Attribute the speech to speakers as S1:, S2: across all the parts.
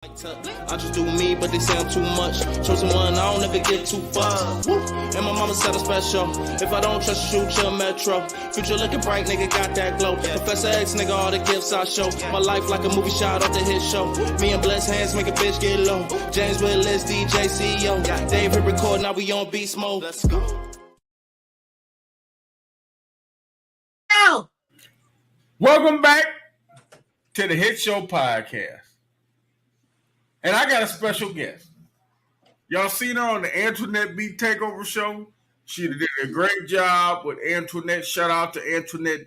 S1: I just do me, but they sound too much. Chosen one, I don't ever get too far. Woo. And my mama said I'm special. If I don't trust you, shoot your metro. Future looking bright, nigga, got that glow. Professor X, nigga, all the gifts I show. My life like a movie shot off the hit show. Me and blessed hands make a bitch get low. James Willis, DJ CEO. Dave hit record, now we on beast mode. Let's go.
S2: Welcome back to the Hit Show Podcast. And I got a special guest. Y'all seen her on the Antoinette Beat Takeover show? She did a great job with Antoinette. Shout out to Antoinette.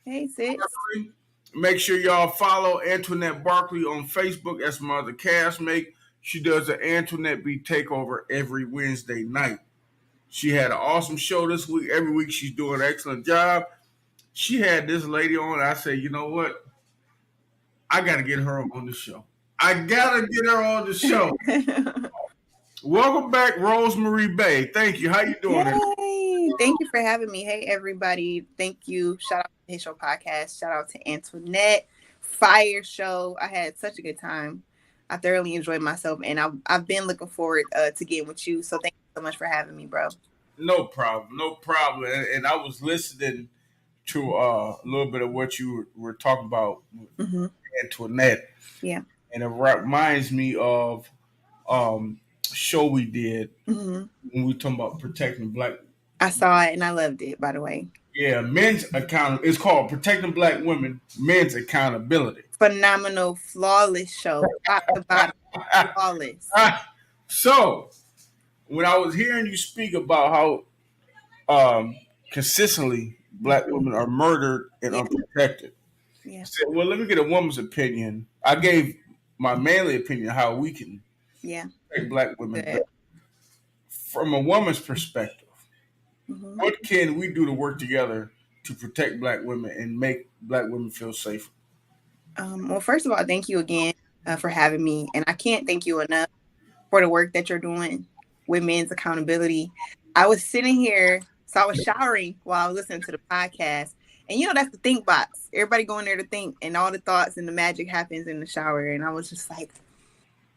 S3: Hey, sis.
S2: Barkley. Make sure y'all follow Antoinette Barkley on Facebook. That's my other castmate. She does the Antoinette Beat Takeover every Wednesday night. She had an awesome show this week. Every week she's doing an excellent job. She had this lady on. I said, you know what? I got to get her on the show. Welcome back, Rosemary Bay. Thank you. How you doing?
S3: Yay. Thank you for having me. Hey, everybody. Thank you. Shout out to the Hit Show Podcast. Shout out to Antoinette. Fire show. I had such a good time. I thoroughly enjoyed myself, and I've been looking forward to getting with you. So thank you so much for having me, bro.
S2: No problem. And I was listening to a little bit of what you were talking about with Antoinette.
S3: Yeah.
S2: And it reminds me of show we did when we were talking about protecting black.
S3: I saw it and I loved it, by the way.
S2: Yeah, it's called Protecting Black Women, Men's Accountability.
S3: Phenomenal, flawless show. Top to bottom, flawless.
S2: So, when I was hearing you speak about how consistently black women are murdered and unprotected, I said, well, let me get a woman's opinion. I gave my manly opinion how we can protect black women. But from a woman's perspective, what can we do to work together to protect black women and make black women feel safer?
S3: Well, first of all, thank you again for having me. And I can't thank you enough for the work that you're doing with men's accountability. I was sitting here, so I was showering while I was listening to the podcast. And that's the think box. Everybody going there to think, and all the thoughts and the magic happens in the shower. And I was just like,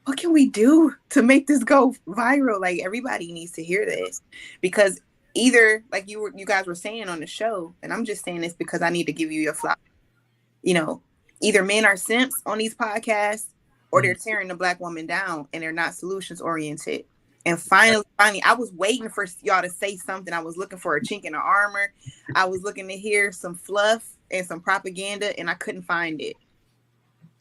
S3: what can we do to make this go viral? Like, everybody needs to hear this, because either, like you guys were saying on the show, and I'm just saying this because I need to give you your flowers. Either men are simps on these podcasts, or they're tearing the black woman down and they're not solutions oriented. And finally, I was waiting for y'all to say something. I was looking for a chink in the armor. I was looking to hear some fluff and some propaganda, and I couldn't find it.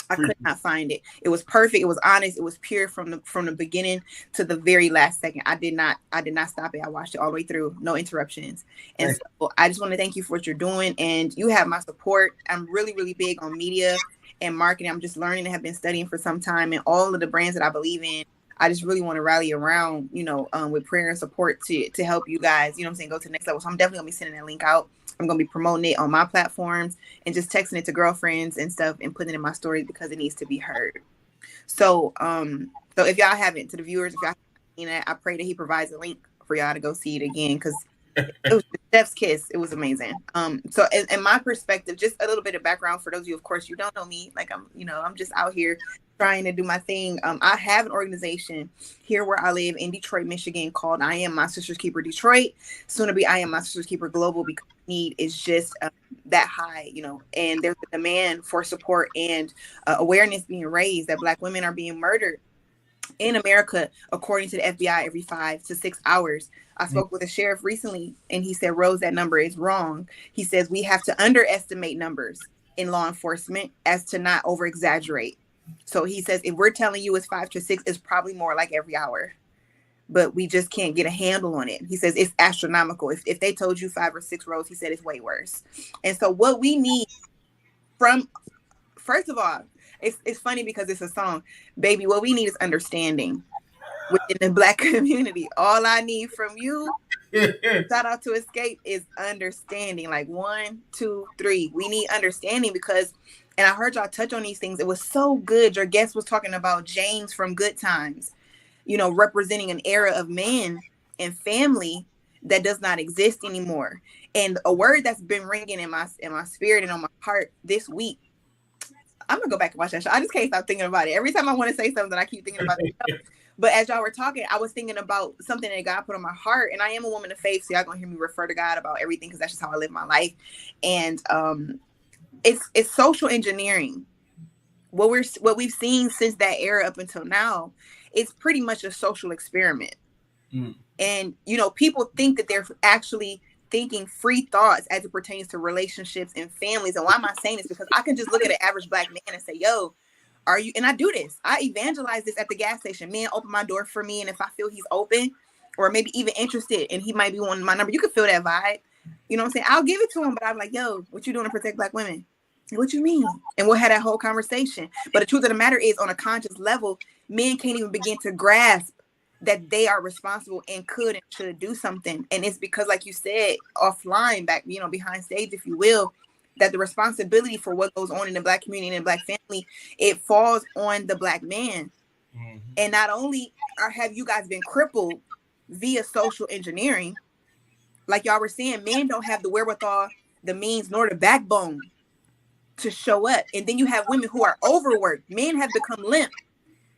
S3: I could not find it. It was perfect. It was honest. It was pure from the beginning to the very last second. I did not stop it. I watched it all the way through, no interruptions. And so I just want to thank you for what you're doing, and you have my support. I'm really, really big on media and marketing. I'm just learning and have been studying for some time, and all of the brands that I believe in, I just really want to rally around, with prayer and support to help you guys, go to the next level. So I'm definitely gonna be sending that link out. I'm going to be promoting it on my platforms and just texting it to girlfriends and stuff and putting it in my stories because it needs to be heard. So, so if y'all haven't, to the viewers, if y'all haven't seen it, I pray that he provides a link for y'all to go see it again, because it was the chef's kiss. It was amazing. So in my perspective, just a little bit of background for those of you, of course, you don't know me. Like I'm just out here trying to do my thing. I have an organization here where I live in Detroit, Michigan, called I Am My Sister's Keeper Detroit. Soon to be I Am My Sister's Keeper Global, because the need is just that high, and there's a demand for support and awareness being raised that black women are being murdered in America, according to the FBI, every 5 to 6 hours. I spoke with a sheriff recently, and he said, Rose, that number is wrong. He says we have to underestimate numbers in law enforcement as to not over exaggerate. So he says, if we're telling you it's 5 to 6, it's probably more like every hour, but we just can't get a handle on it. He says it's astronomical. If they told you 5 or 6, Rose, he said it's way worse. And so what we need first of all, it's funny because it's a song, baby, what we need is understanding within the black community. All I need from you, shout out to Escape, is understanding. Like 1, 2, 3. We need understanding because, and I heard y'all touch on these things. It was so good. Your guest was talking about James from Good Times, representing an era of men and family that does not exist anymore. And a word that's been ringing in my spirit and on my heart this week, I'm gonna go back and watch that show. I just can't stop thinking about it. Every time I want to say something, I keep thinking about it. But as y'all were talking, I was thinking about something that God put on my heart, and I am a woman of faith, so y'all gonna hear me refer to God about everything because that's just how I live my life. And it's social engineering. What we've seen since that era up until now, it's pretty much a social experiment. And people think that they're actually thinking free thoughts as it pertains to relationships and families. And why am I saying this? Because I can just look at an average Black man and say, yo, are you? And I do this. I evangelize this at the gas station. Man, open my door for me. And if I feel he's open or maybe even interested and he might be wanting my number, you can feel that vibe. You know what I'm saying? I'll give it to him, but I'm like, yo, what you doing to protect Black women? What you mean? And we'll have that whole conversation. But the truth of the matter is, on a conscious level, men can't even begin to grasp that they are responsible and could and should do something. And it's because, like you said, offline, back, behind stage, if you will, that the responsibility for what goes on in the Black community and the Black family, it falls on the Black man. Mm-hmm. And not only have you guys been crippled via social engineering, like y'all were saying, men don't have the wherewithal, the means, nor the backbone to show up. And then you have women who are overworked. Men have become limp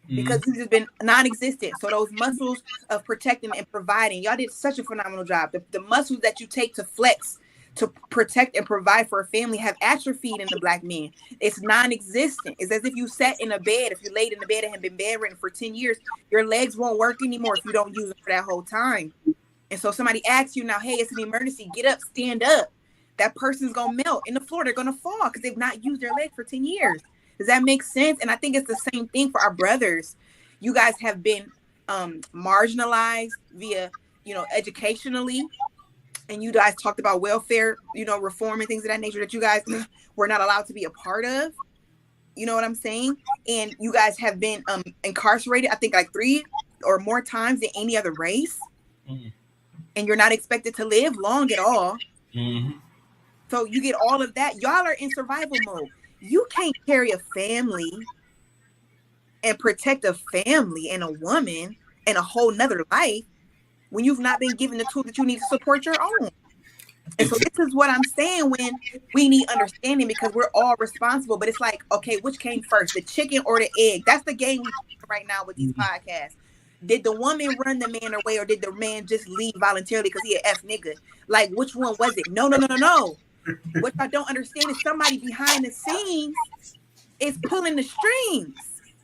S3: because you've just been non-existent. So those muscles of protecting and providing, y'all did such a phenomenal job. The muscles that you take to flex, to protect and provide for a family have atrophied in the Black man. It's non-existent. It's as if you sat in a bed. If you laid in the bed and have been bedridden for 10 years, your legs won't work anymore if you don't use them for that whole time. And so somebody asks you now, hey, it's an emergency, get up, stand up. That person's going to melt in the floor. They're going to fall because they've not used their legs for 10 years. Does that make sense? And I think it's the same thing for our brothers. You guys have been marginalized via, educationally. And you guys talked about welfare, reform and things of that nature that you guys were not allowed to be a part of. You know what I'm saying? And you guys have been incarcerated, I think like 3 or more times than any other race. Mm-hmm. And you're not expected to live long at all. Mm-hmm. So you get all of that. Y'all are in survival mode. You can't carry a family and protect a family and a woman and a whole nother life when you've not been given the tools that you need to support your own. And so this is what I'm saying when we need understanding, because we're all responsible. But it's like, okay, which came first, the chicken or the egg? That's the game we play right now with these podcasts. Did the woman run the man away, or did the man just leave voluntarily because he an F nigga? Like, which one was it? No. What I don't understand is somebody behind the scenes is pulling the strings.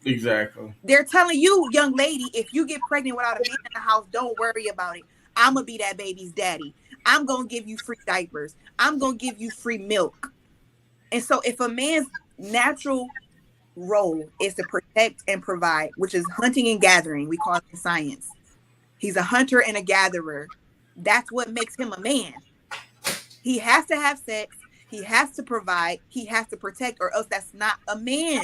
S2: Exactly.
S3: They're telling you, young lady, if you get pregnant without a man in the house, don't worry about it. I'm going to be that baby's daddy. I'm going to give you free diapers. I'm going to give you free milk. And so if a man's natural role is to protect and provide, which is hunting and gathering, we call it in science. He's a hunter and a gatherer. That's what makes him a man. He has to have sex. He has to provide. He has to protect, or else that's not a man.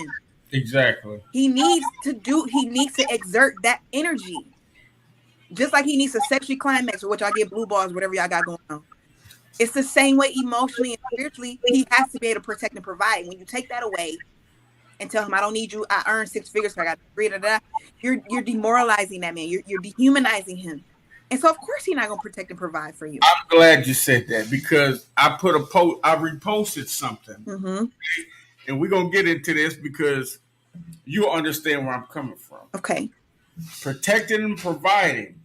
S2: Exactly.
S3: He needs to exert that energy. Just like he needs to sexually climax, or which I get blue balls, whatever y'all got going on. It's the same way emotionally and spiritually. He has to be able to protect and provide. When you take that away and tell him, I don't need you, I earned 6 figures, so I got 3, you're demoralizing that man. You're dehumanizing him. And so, of course, he's not going to protect and provide for you.
S2: I'm glad you said that, because I put a post, I reposted something. Mm-hmm. And we're going to get into this because you'll understand where I'm coming from.
S3: Okay.
S2: Protecting and providing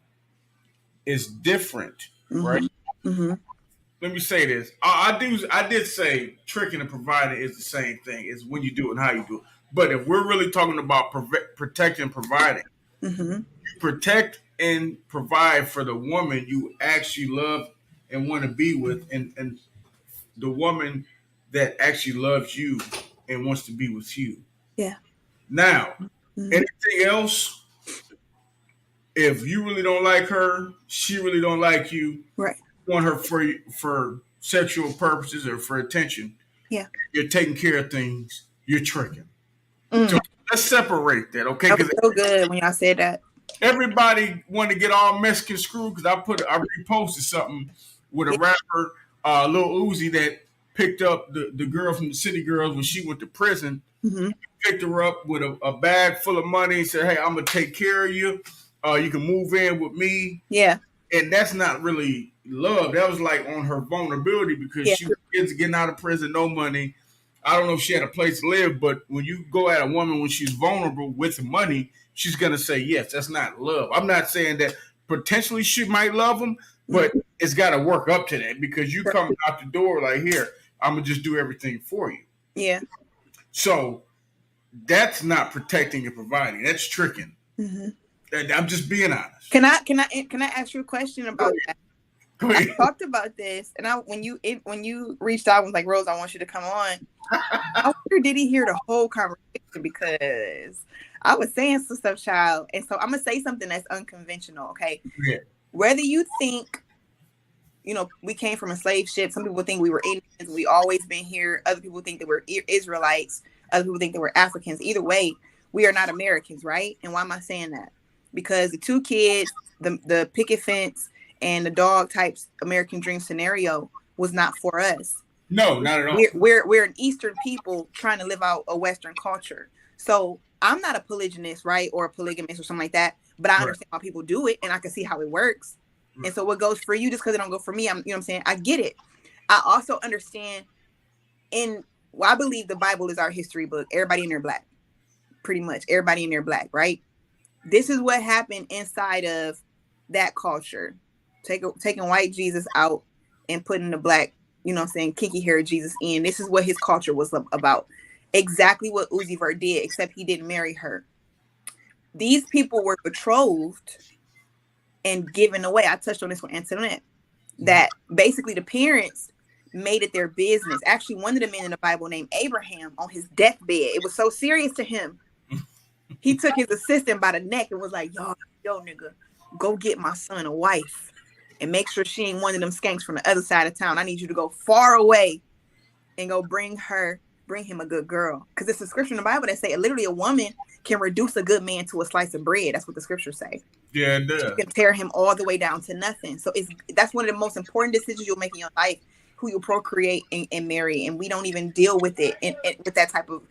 S2: is different, right? Mm-hmm. Let me say this. I did say tricking and providing is the same thing. It's when you do it and how you do it. But if we're really talking about protecting and providing, you protect and provide for the woman you actually love and want to be with, and the woman that actually loves you and wants to be with you.
S3: Yeah.
S2: Now, anything else, if you really don't like her, she really don't like you,
S3: right?
S2: You want her for sexual purposes or for attention.
S3: Yeah.
S2: You're taking care of things. You're tricking. So let's separate that, okay?
S3: That was so good when y'all said that.
S2: Everybody want to get all Mexican screwed because I reposted something with a rapper, Lil Uzi, that picked up the girl from the City Girls when she went to prison. Mm-hmm. Picked her up with a bag full of money and said, hey, I'm going to take care of you. You can move in with me.
S3: Yeah.
S2: And that's not really love. That was like on her vulnerability because she was getting out of prison, no money. I don't know if she had a place to live, but when you go at a woman when she's vulnerable with money, she's gonna say yes. That's not love. I'm not saying that potentially she might love him, but it's got to work up to that because you come out the door like, here, I'm gonna just do everything for you.
S3: Yeah.
S2: So that's not protecting and providing. That's tricking. I'm just being honest.
S3: Can I ask you a question about that? I talked about this, and when you reached out, I was like, Rose, I want you to come on. I wonder, did he hear the whole conversation? Because I was saying some stuff, child, and so I'm gonna say something that's unconventional. Okay,
S2: yeah.
S3: Whether you think, we came from a slave ship. Some people think we were Indians. We always been here. Other people think that we're Israelites. Other people think that we're Africans. Either way, we are not Americans, right? And why am I saying that? Because the two kids, the picket fence and the dog types American dream scenario was not for us.
S2: No, not at all.
S3: We're an Eastern people trying to live out a Western culture. So I'm not a polygynist, right? Or a polygamist or something like that. But I understand how people do it and I can see how it works. And so what goes for you, just because it don't go for me, you know what I'm saying? I get it. I also understand I believe the Bible is our history book. Everybody in there black. Pretty much. Everybody in there black, right? This is what happened inside of that culture. Taking white Jesus out and putting the black, kinky hair Jesus in. This is what his culture was about. Exactly what Uzi Vert did, except he didn't marry her. These people were betrothed and given away. I touched on this with Antoinette. That basically the parents made it their business. Actually, one of the men in the Bible named Abraham on his deathbed, it was so serious to him. He took his assistant by the neck and was like, yo, nigga, go get my son a wife and make sure she ain't one of them skanks from the other side of town. I need you to go far away and go bring him a good girl. Because it's a scripture in the Bible that say literally a woman can reduce a good man to a slice of bread. That's what the scriptures say.
S2: Yeah, it does.
S3: You can tear him all the way down to nothing. So that's one of the most important decisions you'll make in your life, who you procreate and marry. And we don't even deal with it with that type of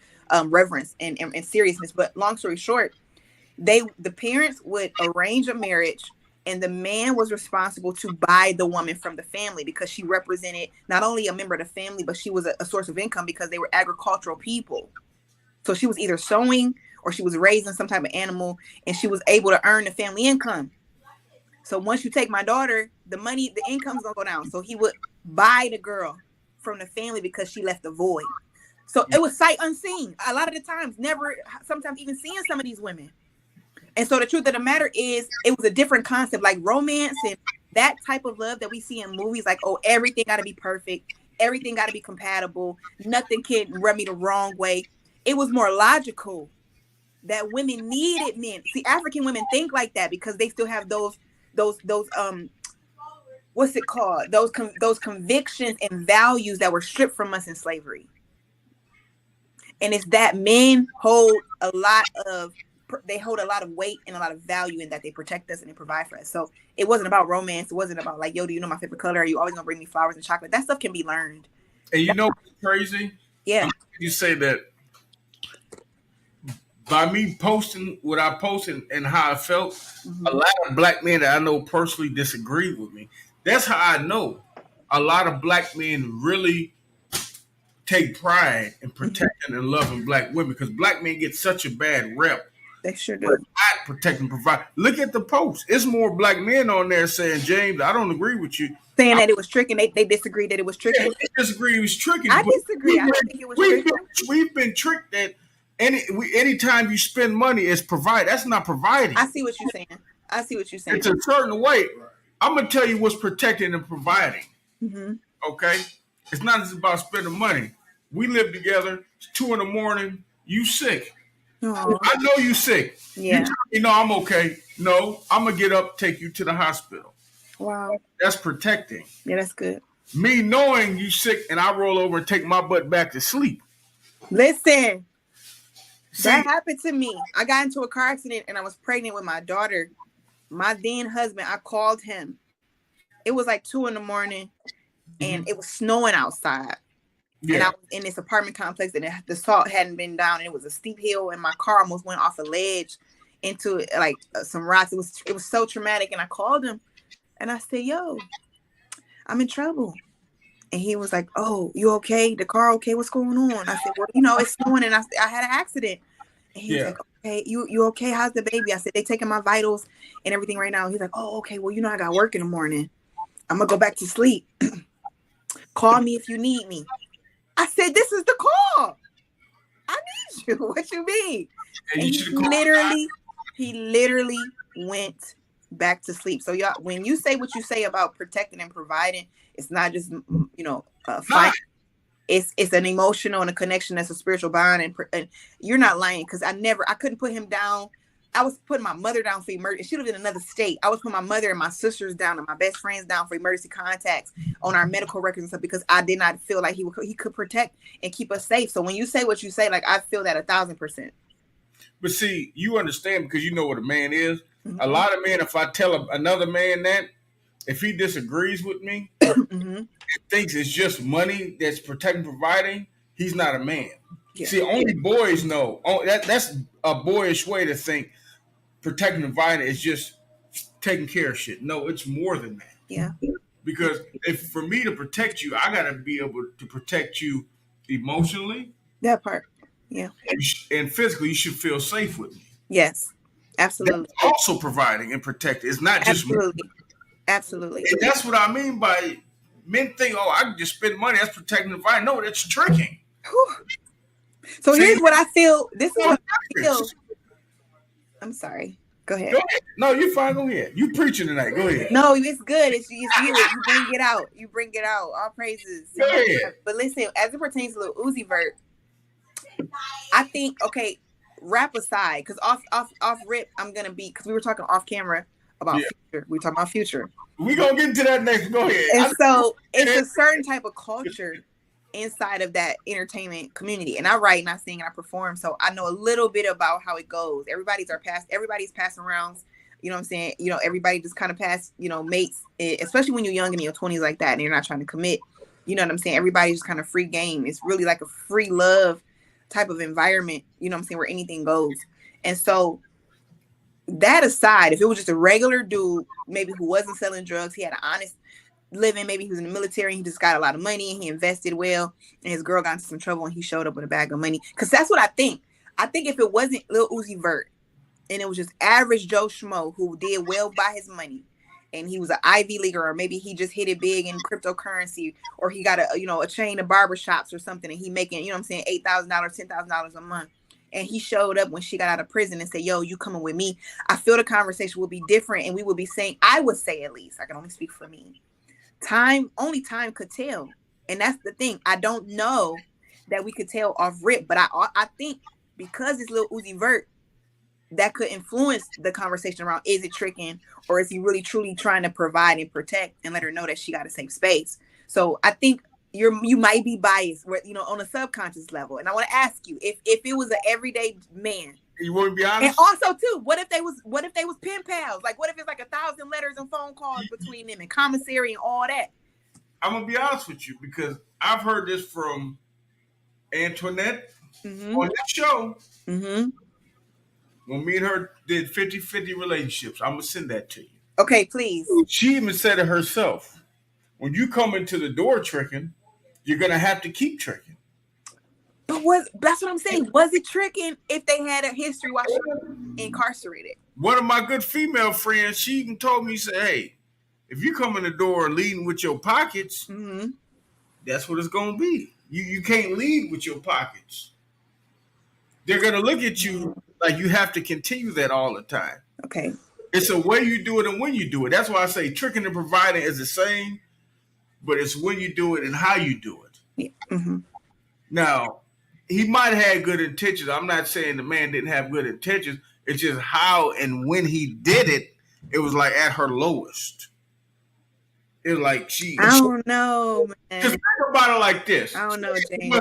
S3: reverence and seriousness. But long story short, the parents would arrange a marriage, and the man was responsible to buy the woman from the family because she represented not only a member of the family, but she was a source of income because they were agricultural people. So she was either sowing or she was raising some type of animal, and she was able to earn the family income. So once you take my daughter, the income's gonna go down. So he would buy the girl from the family because she left the void. So it was sight unseen. A lot of the times, sometimes even seeing some of these women. And so the truth of the matter is, it was a different concept, like romance and that type of love that we see in movies, like, oh, everything got to be perfect. Everything got to be compatible. Nothing can rub me the wrong way. It was more logical that women needed men. See, African women think like that because they still have those what's it called? Those convictions and values that were stripped from us in slavery. And it's that men hold a lot of weight and a lot of value in that they protect us and they provide for us. So it wasn't about romance. It wasn't about like, yo, do you know my favorite color? Are you always gonna bring me flowers and chocolate? That stuff can be learned.
S2: And you know what's crazy?
S3: Yeah.
S2: You say that by me posting what I posted and how I felt, a lot of black men that I know personally disagreed with me. That's how I know a lot of black men really take pride in protecting and loving black women, because black men get such a bad rep.
S3: They sure do.
S2: Not protect and provide. Look at the post. It's more black men on there saying, James, I don't agree with you.
S3: Saying that it was tricking. They disagreed that it was tricking.
S2: Yeah, they disagree it was tricking.
S3: I disagree. I don't think it was tricking.
S2: We've been tricked that anytime you spend money, it's provide. That's not providing.
S3: I see what you're saying.
S2: It's a certain way. I'm going to tell you what's protecting and providing.
S3: Mm-hmm.
S2: Okay? It's not just about spending money. We live together. It's 2 a.m. You sick.
S3: Aww.
S2: I know you sick.
S3: Yeah.
S2: You know I'm okay. No, I'm going to get up, take you to the hospital.
S3: Wow.
S2: That's protecting.
S3: Yeah, that's good.
S2: Me knowing you sick and I roll over and take my butt back to sleep.
S3: Listen. That happened to me. I got into a car accident and I was pregnant with my daughter. My then husband, I called him. It was like 2 a.m. and it was snowing outside. Yeah. And I was in this apartment complex and the salt hadn't been down. And it was a steep hill and my car almost went off a ledge into like some rocks. It was so traumatic. And I called him and I said, yo, I'm in trouble. And he was like, "Oh, you okay? The car okay? What's going on?" I said, "Well, it's snowing and I had an accident." And he was like, "Okay, you okay? How's the baby?" I said, "They taking my vitals and everything right now." He's like, "Oh, okay. Well, I got work in the morning. I'm gonna go back to sleep. Call me if you need me." I said, "This is the call. I need you. What you mean?" And he literally went back to sleep. So y'all, when you say what you say about protecting and providing, it's not just fine. It's an emotional and a connection that's a spiritual bond, and you're not lying, because I couldn't put him down. I was putting my mother down for emergency. She lived in another state. I was putting my mother and my sisters down and my best friends down for emergency contacts on our medical records and stuff, because I did not feel like he could protect and keep us safe. So when you say what you say, like, I feel that 1,000%.
S2: But see, you understand, because you know what a man is. Mm-hmm. A lot of men, if I tell another man that, if he disagrees with me, mm-hmm. and thinks it's just money that's protecting, providing, he's not a man. Yeah. See, only boys know. That's a boyish way to think. Protecting and providing is just taking care of shit. No, it's more than that.
S3: Yeah.
S2: Because if for me to protect you, I gotta be able to protect you emotionally.
S3: That part. Yeah.
S2: And physically, you should feel safe with me.
S3: Yes. Absolutely.
S2: That's also providing and protecting. It's not just
S3: absolutely. Money. Absolutely.
S2: And that's what I mean by men think, oh, I can just spend money. That's protecting and providing. No, that's tricking.
S3: Whew. So here's what I feel. This is what I feel. I'm sorry. Go ahead.
S2: Go ahead. No, you're fine. Go ahead. You preaching tonight. Go ahead.
S3: No, it's good. It's you. You bring it out. You bring it out. All praises.
S2: Go ahead.
S3: But listen, as it pertains to Lil Uzi Vert, I think, okay, rap aside, because off rip, I'm gonna be, because we were talking off camera about Future. We were talking about Future.
S2: We're gonna get into that next. Go ahead.
S3: And so it's a certain type of culture inside of that entertainment community. And I write and I sing and I perform. So I know a little bit about how it goes. Everybody's passing around. You know what I'm saying? Everybody just kind of pass, mates, especially when you're young in your 20s like that and you're not trying to commit. You know what I'm saying? Everybody's just kind of free game. It's really like a free love type of environment, you know what I'm saying, where anything goes. And so that aside, if it was just a regular dude, maybe who wasn't selling drugs, he had an honest living, maybe he was in the military, he just got a lot of money and he invested well, and his girl got into some trouble and he showed up with a bag of money. Because that's what I think. I think if it wasn't Lil Uzi Vert and it was just average Joe Schmo who did well by his money, and he was an Ivy Leaguer, or maybe he just hit it big in cryptocurrency, or he got a chain of barbershops or something, and he making, $8,000, $10,000 a month, and he showed up when she got out of prison and said, "Yo, you coming with me?" I feel the conversation would be different, and we would be saying, I would say, at least, I can only speak for me, only time could tell. And that's the thing. I don't know that we could tell off rip, but I think because it's Lil Uzi Vert, that could influence the conversation around, is it tricking, or is he really truly trying to provide and protect and let her know that she got a safe space? So I think you might be biased, on a subconscious level. And I want to ask you, if it was an everyday man,
S2: you wouldn't be honest.
S3: And also too, what if they was pen pals? Like, what if it's like 1,000 letters and phone calls between them and commissary and all that?
S2: I'm gonna be honest with you, because I've heard this from Antoinette on this show. Mm-hmm. When me and her did 50-50 relationships, I'm going to send that to you.
S3: Okay, please.
S2: She even said it herself. When you come into the door tricking, you're going to have to keep tricking.
S3: But that's what I'm saying. Was it tricking if they had a history while she was incarcerated?
S2: One of my good female friends, she even told me, said, hey, if you come in the door leading with your pockets, that's what it's going to be. You can't lead with your pockets. They're going to look at you like you have to continue that all the time.
S3: Okay.
S2: It's a way you do it and when you do it. That's why I say tricking and providing is the same, but it's when you do it and how you do it.
S3: Yeah. Mm-hmm.
S2: Now, he might have had good intentions. I'm not saying the man didn't have good intentions. It's just how and when he did it, it was like at her lowest. It was like
S3: I don't know, man.
S2: Because think about it like this.
S3: I don't know, James.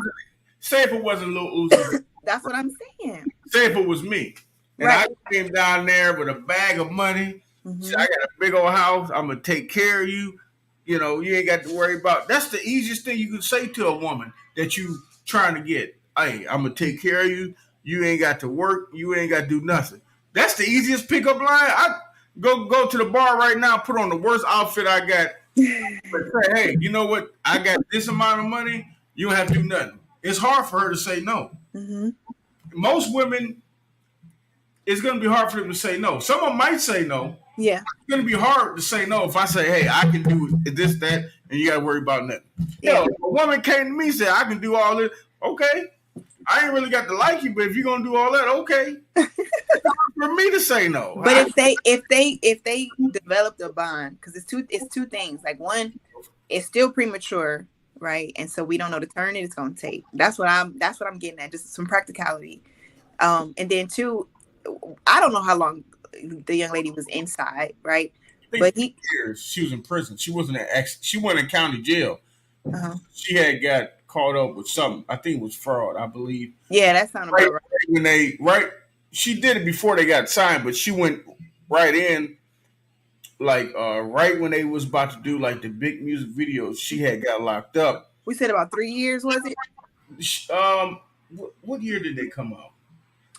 S2: Say if it wasn't Lil Uzi.
S3: That's what I'm saying.
S2: Say if it was me. And I came down there with a bag of money. Said, I got a big old house. I'm going to take care of you. You ain't got to worry about. That's the easiest thing you can say to a woman that you trying to get. Hey, I'm going to take care of you. You ain't got to work. You ain't got to do nothing. That's the easiest pickup line. I go to the bar right now, put on the worst outfit I got, But say, hey, you know what? I got this amount of money. You don't have to do nothing. It's hard for her to say no.
S3: Mm-hmm.
S2: Most women, it's going to be hard for them to say no. Someone might say no.
S3: Yeah.
S2: It's going to be hard to say no if I say, hey, I can do this, that, and you got to worry about nothing.
S3: Yeah.
S2: Hell, a woman came to me and said, I can do all this. Okay. I ain't really got to like you, but if you're going to do all that, okay. It's hard for me to say no.
S3: But if they developed a bond, because it's two things. Like, one, it's still premature, right? And so we don't know the turn it's going to take. That's what I'm getting at. Just some practicality. And then two, I don't know how long the young lady was inside, right? But
S2: years she was in prison. She wasn't she went in county jail.
S3: Uh-huh.
S2: She had got caught up with something. I think it was fraud, I believe.
S3: Yeah, that sounded about right.
S2: When she did it before they got signed, but she went right in like right when they was about to do like the big music videos. She had got locked up.
S3: We said about 3 years, was it?
S2: What year did they come out?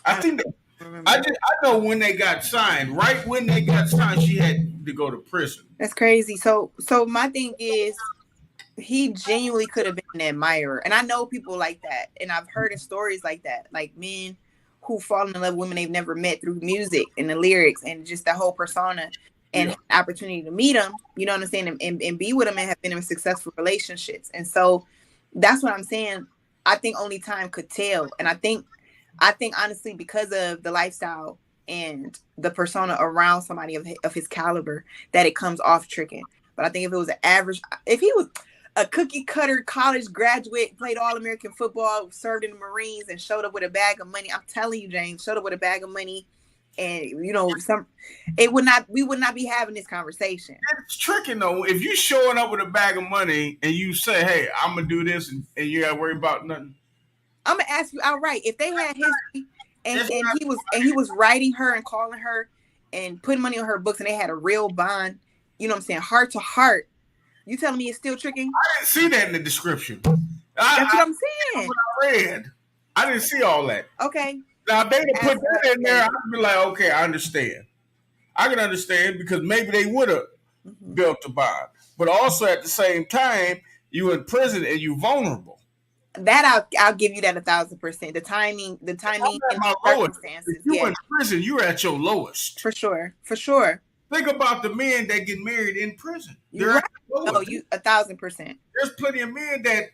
S2: I think I know when they got signed. Right when they got signed, she had to go to prison.
S3: That's crazy. So my thing is, he genuinely could have been an admirer, and I know people like that, and I've heard of stories like that, like men who fall in love with women they've never met through music and the lyrics and just the whole persona, and opportunity to meet them. You know what I'm saying, and be with them and have been in successful relationships. And so that's what I'm saying. I think only time could tell, and I think honestly, because of the lifestyle and the persona around somebody of his caliber, that it comes off tricking. But I think if it was if he was a cookie cutter college graduate, played All-American football, served in the Marines, and showed up with a bag of money, I'm telling you, James, showed up with a bag of money, and we would not be having this conversation.
S2: It's tricking though. If you showing up with a bag of money and you say, hey, I'm gonna do this, and you gotta worry about nothing.
S3: I'm gonna ask you outright, if they had history and he was writing her and calling her and putting money on her books, and they had a real bond, you know what I'm saying, heart to heart, you telling me it's still tricking?
S2: I didn't see that in the description.
S3: That's what I'm saying.
S2: What I read. I didn't see all that.
S3: Okay.
S2: Now if they put that in there, I'd be like, okay, I understand. I can understand, because maybe they would have built a bond. But also at the same time, you in prison and you vulnerable.
S3: That I'll give you that 1,000%. The timing and the circumstances.
S2: If you in prison, you're at your lowest.
S3: For sure.
S2: Think about the men that get married in prison.
S3: You're right. Oh, you 1,000%.
S2: There's plenty of men that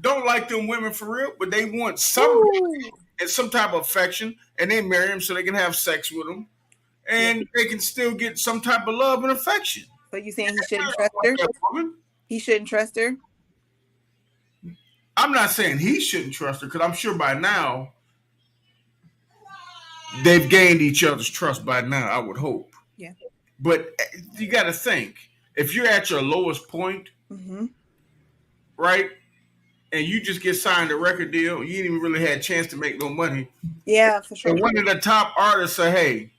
S2: don't like them women for real, but they want some and some type of affection, and they marry them so they can have sex with them, and they can still get some type of love and affection.
S3: So you saying he shouldn't trust her? He shouldn't trust her?
S2: I'm not saying he shouldn't trust her, because I'm sure by now they've gained each other's trust by now, I would hope.
S3: Yeah.
S2: But you got to think, if you're at your lowest point, right, and you just get signed a record deal, you didn't even really had a chance to make no money.
S3: Yeah, for sure.
S2: And one of the top artists say, hey,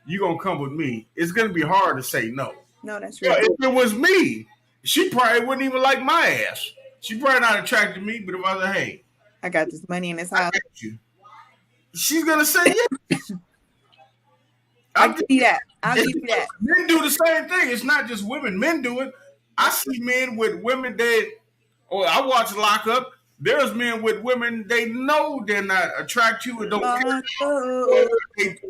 S2: you going to come with me, it's going to be hard to say no.
S3: No, that's right.
S2: If it was me, she probably wouldn't even like my ass. She probably not attracted to me, but if I said, hey,
S3: I got this money in this house,
S2: she's going to say yes.
S3: I'll give you that.
S2: Men do the same thing. It's not just women. Men do it. I see men with women I watch Lock Up. There's men with women they know they're not attracted to and don't care.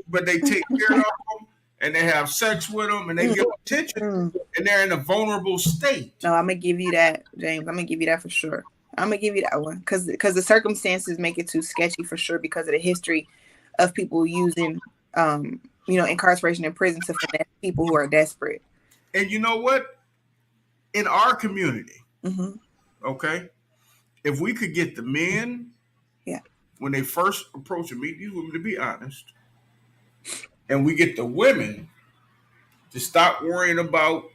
S2: But they take care of them, and they have sex with them, and they give attention, and they're in a vulnerable state.
S3: No, I'm going to give you that, James. I'm going to give you that for sure. I'm going to give you that one, because the circumstances make it too sketchy for sure, because of the history of people using incarceration in prison to finesse people who are desperate.
S2: And you know what? In our community, okay, if we could get the men, when they first approach and meet these women, to be honest, and we get the women to stop worrying about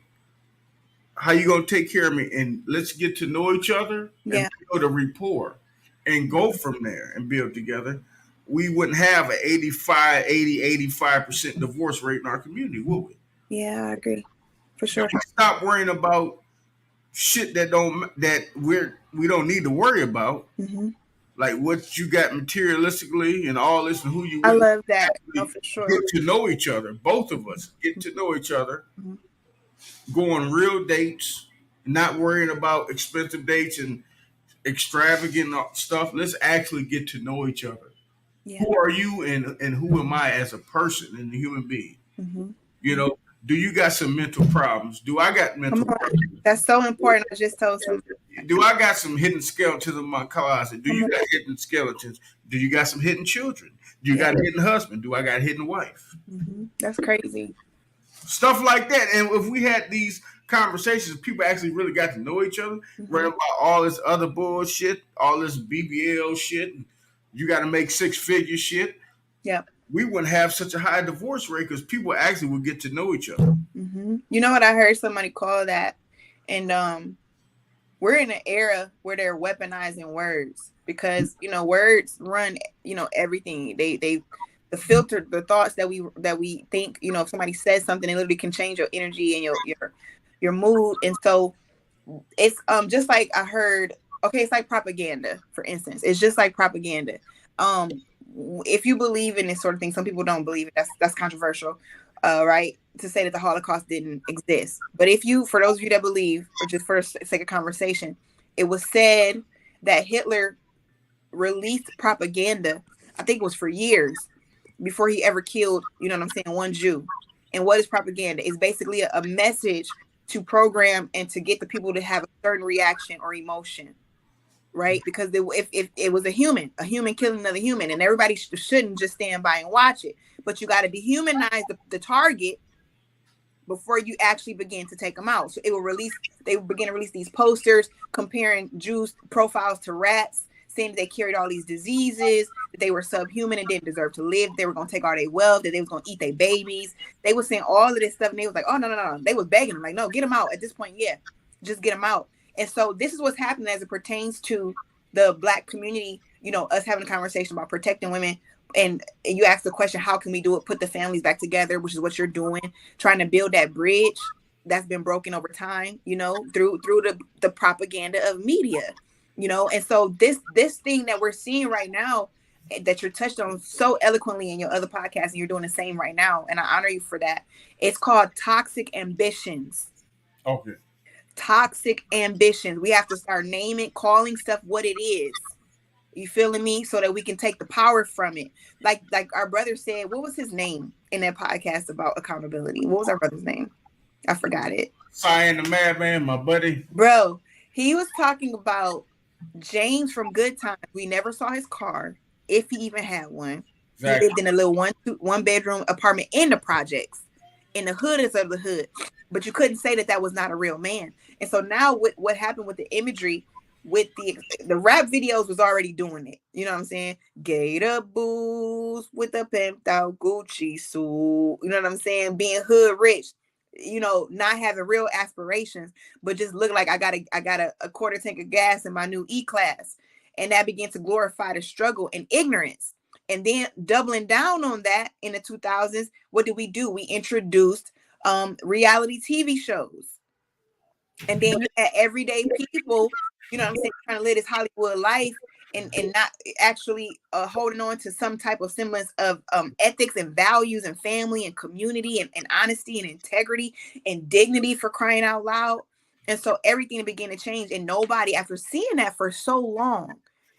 S2: how you gonna take care of me, and let's get to know each other and build a rapport and go from there and build together, we wouldn't have an 85% divorce rate in our community, would we?
S3: Yeah, I agree. For sure.
S2: Stop worrying about shit that we don't need to worry about. Like what you got materialistically and all this, and who you.
S3: I love that. For sure.
S2: Get to know each other. Both of us get to know each other, go on real dates, not worrying about expensive dates and extravagant stuff. Let's actually get to know each other. Yeah. Who are you and who am I as a person and a human being? Mm-hmm. You know, do you got some mental problems? Do I got mental problems?
S3: That's so important. I just told somebody.
S2: Do I got some hidden skeletons in my closet? Do you got hidden skeletons? Do you got some hidden children? Do you got a hidden husband? Do I got a hidden wife?
S3: Mm-hmm. That's crazy.
S2: Stuff like that. And if we had these conversations, people actually really got to know each other, right, about all this other bullshit, all this BBL shit, you got to make 6-figure shit.
S3: Yeah.
S2: We wouldn't have such a high divorce rate because people actually would get to know each other.
S3: Mm-hmm. You know what I heard somebody call that? And we're in an era where they're weaponizing words because, you know, words run, you know, everything. They the filter, the thoughts that we think, you know, if somebody says something, it literally can change your energy and your mood. And so it's just like I heard, okay, it's like propaganda, for instance. It's just like propaganda. If you believe in this sort of thing, some people don't believe it. That's controversial, right? To say that the Holocaust didn't exist. But if you, for those of you that believe, or just for the sake of conversation, it was said that Hitler released propaganda, I think it was for years, before he ever killed, you know what I'm saying, one Jew. And what is propaganda? It's basically a message to program and to get the people to have a certain reaction or emotion, right? Because if it was a human killing another human, and everybody shouldn't just stand by and watch it, but you got to dehumanize the target before you actually begin to take them out. So they would begin to release these posters comparing Jews' profiles to rats, saying that they carried all these diseases, that they were subhuman and didn't deserve to live, they were going to take all their wealth, that they was going to eat their babies. They were saying all of this stuff, and they was like, oh, no. They was begging them, like, no, get them out. At this point, yeah, just get them out. And so this is what's happening as it pertains to the Black community, you know, us having a conversation about protecting women. And you ask the question, how can we do it? Put the families back together, which is what you're doing, trying to build that bridge that's been broken over time, you know, through the propaganda of media, you know. And so this thing that we're seeing right now that you're touched on so eloquently in your other podcast, and you're doing the same right now, and I honor you for that. It's called toxic ambitions. Okay. Toxic ambitions. We have to start naming, calling stuff what it is. You feeling me? So that we can take the power from it. Like our brother said, what was his name in that podcast about accountability? What was our brother's name? I forgot it.
S2: Cyan the Madman, my buddy.
S3: Bro, he was talking about James from Good Times. We never saw his car, if he even had one. Exactly. He lived in a little one bedroom apartment in the projects, in the hoodest of the hood. But you couldn't say that was not a real man. And so now what happened with the imagery, with the rap videos was already doing it. You know what I'm saying? Gator boots with the pimped out Gucci suit. You know what I'm saying? Being hood rich, you know, not having real aspirations, but just look like I got a quarter tank of gas in my new E-Class. And that began to glorify the struggle and ignorance. And then doubling down on that in the 2000s, what did we do? We introduced reality TV shows. And then you had everyday people, you know what I'm saying, trying to live this Hollywood life and not actually holding on to some type of semblance of ethics and values and family and community and honesty and integrity and dignity, for crying out loud. And so everything began to change. And nobody, after seeing that for so long,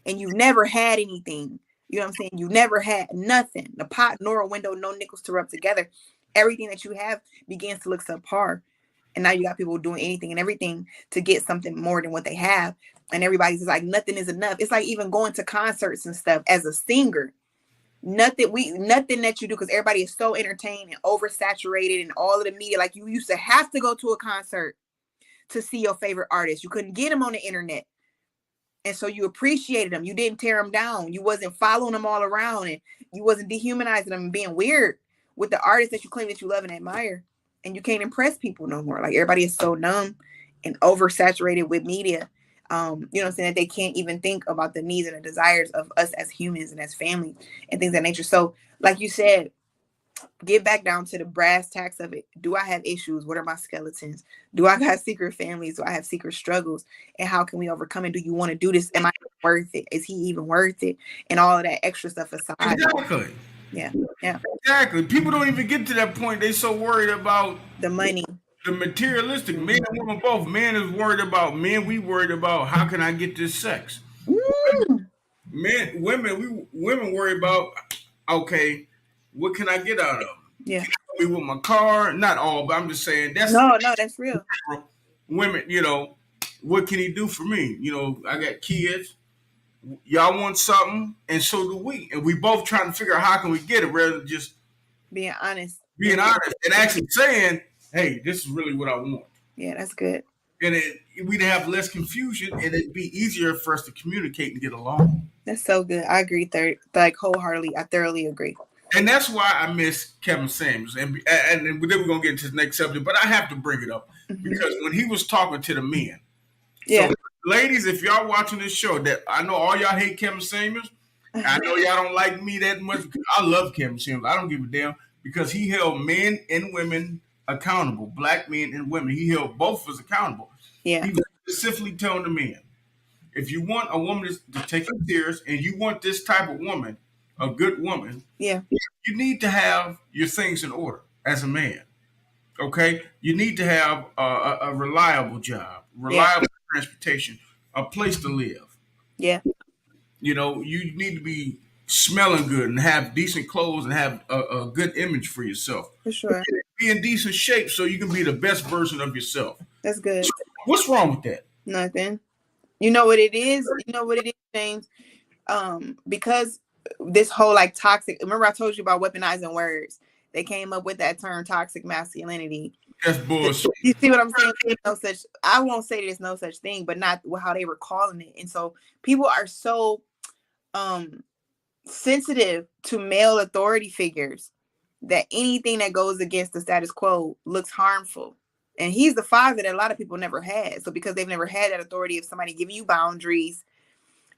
S3: and you've never had anything, you know what I'm saying? You never had nothing, the pot nor a window, no nickels to rub together. Everything that you have begins to look subpar. And now you got people doing anything and everything to get something more than what they have. And everybody's like, nothing is enough. It's like even going to concerts and stuff as a singer. Nothing that you do, because everybody is so entertained and oversaturated and all of the media. Like, you used to have to go to a concert to see your favorite artist. You couldn't get them on the internet. And so you appreciated them. You didn't tear them down. You wasn't following them all around, and you wasn't dehumanizing them and being weird with the artists that you claim that you love and admire. And you can't impress people no more. Like, everybody is so numb and oversaturated with media. You know what I'm saying? That they can't even think about the needs and the desires of us as humans and as family and things of that nature. So, like you said, get back down to the brass tacks of it. Do I have issues? What are my skeletons? Do I got secret families? Do I have secret struggles? And how can we overcome it? Do you want to do this? Am I worth it? Is he even worth it? And all of that extra stuff aside.
S2: Exactly.
S3: Yeah.
S2: Exactly. People don't even get to that point. They're so worried about
S3: the money.
S2: the materialistic men and women both. Man is worried about men. We worried about how can I get this sex.
S3: Mm.
S2: Men, women worry about okay, what can I get out of them?
S3: Yeah.
S2: Can I help me with my car? Not all, but I'm just saying that's
S3: No, that's real.
S2: women. What can he do for me? I got kids. Y'all want something, and so do we. And we both trying to figure out how can we get it, rather than just
S3: Being honest.
S2: being honest and actually saying, "Hey, this is really what I want."
S3: Yeah, that's good.
S2: And we'd have less confusion, and it'd be easier for us to communicate and get along.
S3: That's so good. I agree. Like wholeheartedly. I thoroughly agree.
S2: And that's why I miss Kevin Samuels. And then we're going to get into the next subject, but I have to bring it up because when he was talking to the men.
S3: Yeah.
S2: So, ladies, if y'all watching this show, that I know all y'all hate Kevin Samuels. I know y'all don't like me that much because I love Kevin Samuels. I don't give a damn because he held men and women accountable, black men and women. He held both of us accountable.
S3: Yeah.
S2: He was specifically telling the men, if you want a woman to take you serious and you want this type of woman, a good woman,
S3: yeah,
S2: you need to have your things in order as a man. Okay? You need to have a reliable job, reliable transportation, a place to live.
S3: Yeah.
S2: You need to be smelling good and have decent clothes and have a good image for yourself.
S3: For sure.
S2: Be in decent shape so you can be the best version of yourself.
S3: That's good.
S2: What's wrong with that?
S3: Nothing. You know what it is? James? Because this whole like toxic, remember I told you about weaponizing words. They came up with that term toxic masculinity.
S2: That's bullshit.
S3: You see what I'm saying? I won't say there's no such thing, but not how they were calling it. And so people are so sensitive to male authority figures that anything that goes against the status quo looks harmful. And he's the father that a lot of people never had. So because they've never had that authority of somebody giving you boundaries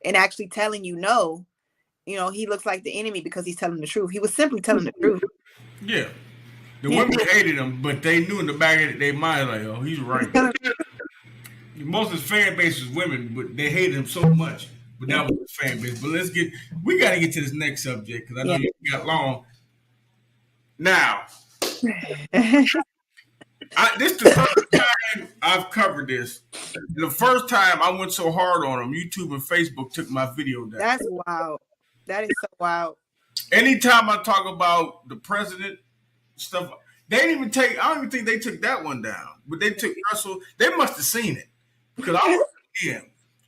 S3: and actually telling you no, he looks like the enemy because he's telling the truth. He was simply telling the truth.
S2: Yeah. The women hated him, but they knew in the back of their mind, like, oh, he's right. Most of his fan base was women, but they hated him so much. But that was his fan base. But we got to get to this next subject because I know you got long. Now, this is the first time I've covered this. The first time I went so hard on them, YouTube and Facebook took my video down.
S3: That's wild. That is so wild.
S2: Anytime I talk about the president stuff, they didn't even take. I don't even think they took that one down. But they took Russell. They must have seen it because I was in.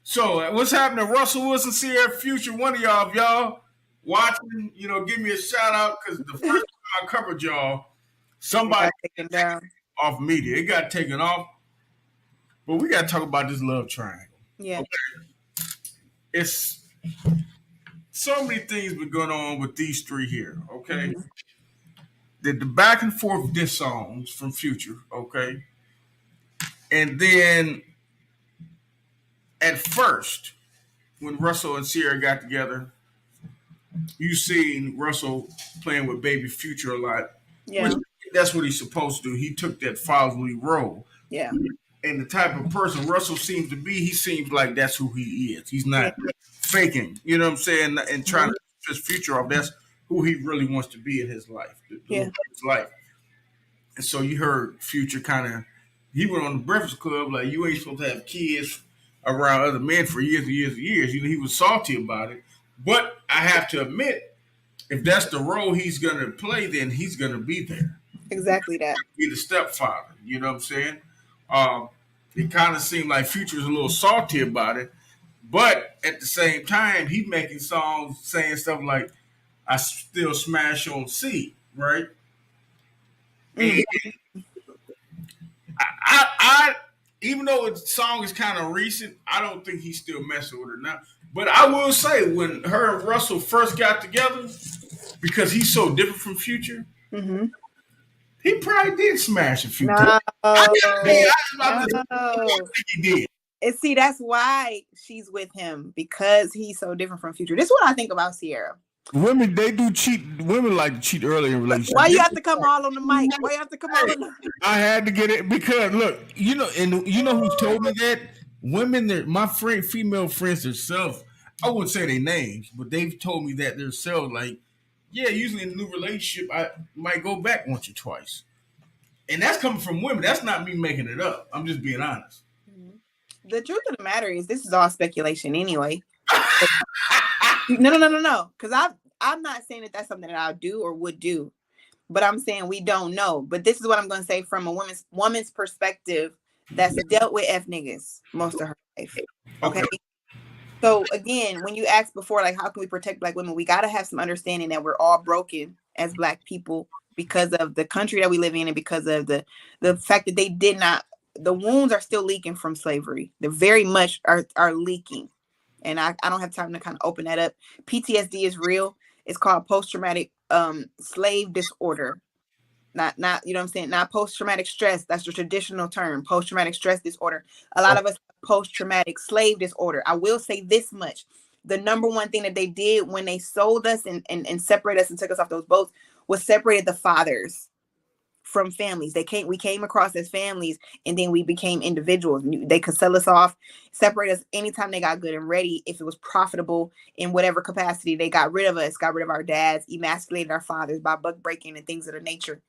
S2: So what's happening, Russell Wilson, Cierra, Future? One of y'all, if y'all watching, give me a shout out because the first time I covered y'all, somebody
S3: taken down
S2: off media. It got taken off. But we got to talk about this love triangle.
S3: Yeah.
S2: Okay? It's so many things been going on with these three here. Okay. Mm-hmm. The back and forth diss songs from Future. Okay. And then at first, when Russell and Cierra got together, you seen Russell playing with Baby Future a lot.
S3: Yeah.
S2: That's what he's supposed to do. He took that fatherly role.
S3: Yeah.
S2: And the type of person Russell seems to be, he seems like that's who he is. He's not faking, you know what I'm saying, and trying to put his future off. That's who he really wants to be in his life. His life. And so you heard Future he went on the Breakfast Club like, you ain't supposed to have kids around other men for years and years and years. He was salty about it. But I have to admit, if that's the role he's going to play, then he's going to be there.
S3: Exactly that.
S2: Be the stepfather. You know what I'm saying? It kind of seemed like Future's a little salty about it. But at the same time, he's making songs saying stuff like, I still smash on C, right? Mm-hmm. I even though the song is kind of recent, I don't think he's still messing with her now. But I will say, when her and Russell first got together, because he's so different from Future, he probably did smash a few times. I think he did.
S3: And see, that's why she's with him, because he's so different from Future. This is what I think about Cierra.
S2: Women, they do cheat. Women like to cheat early in relationships.
S3: Why you have to come all on the mic? Why you have to come all on the mic?
S2: I had to get it because look, and you know who told me that? Women, my female friends themselves. I wouldn't say their names, but they've told me that themselves. Like, yeah, usually in a new relationship, I might go back once or twice. And that's coming from women. That's not me making it up. I'm just being honest.
S3: The truth of the matter is, this is all speculation anyway. No. Because I'm not saying that that's something that I'll do or would do, but I'm saying we don't know. But this is what I'm going to say from a woman's perspective that's dealt with F niggas most of her life. Okay. So again, when you asked before, like, how can we protect Black women? We got to have some understanding that we're all broken as Black people because of the country that we live in, and because of the fact that the wounds are still leaking from slavery. They very much are leaking. And I don't have time to kind of open that up. PTSD is real. It's called post-traumatic slave disorder. Not you know what I'm saying? Not post-traumatic stress. That's the traditional term, post-traumatic stress disorder. A lot of us have post-traumatic slave disorder. I will say this much. The number one thing that they did when they sold us and separated us and took us off those boats was separated the fathers from families. We came across as families, and then we became individuals. They could sell us off, separate us anytime they got good and ready. If it was profitable in whatever capacity, they got rid of us, got rid of our dads, emasculated our fathers by buck breaking and things of the nature.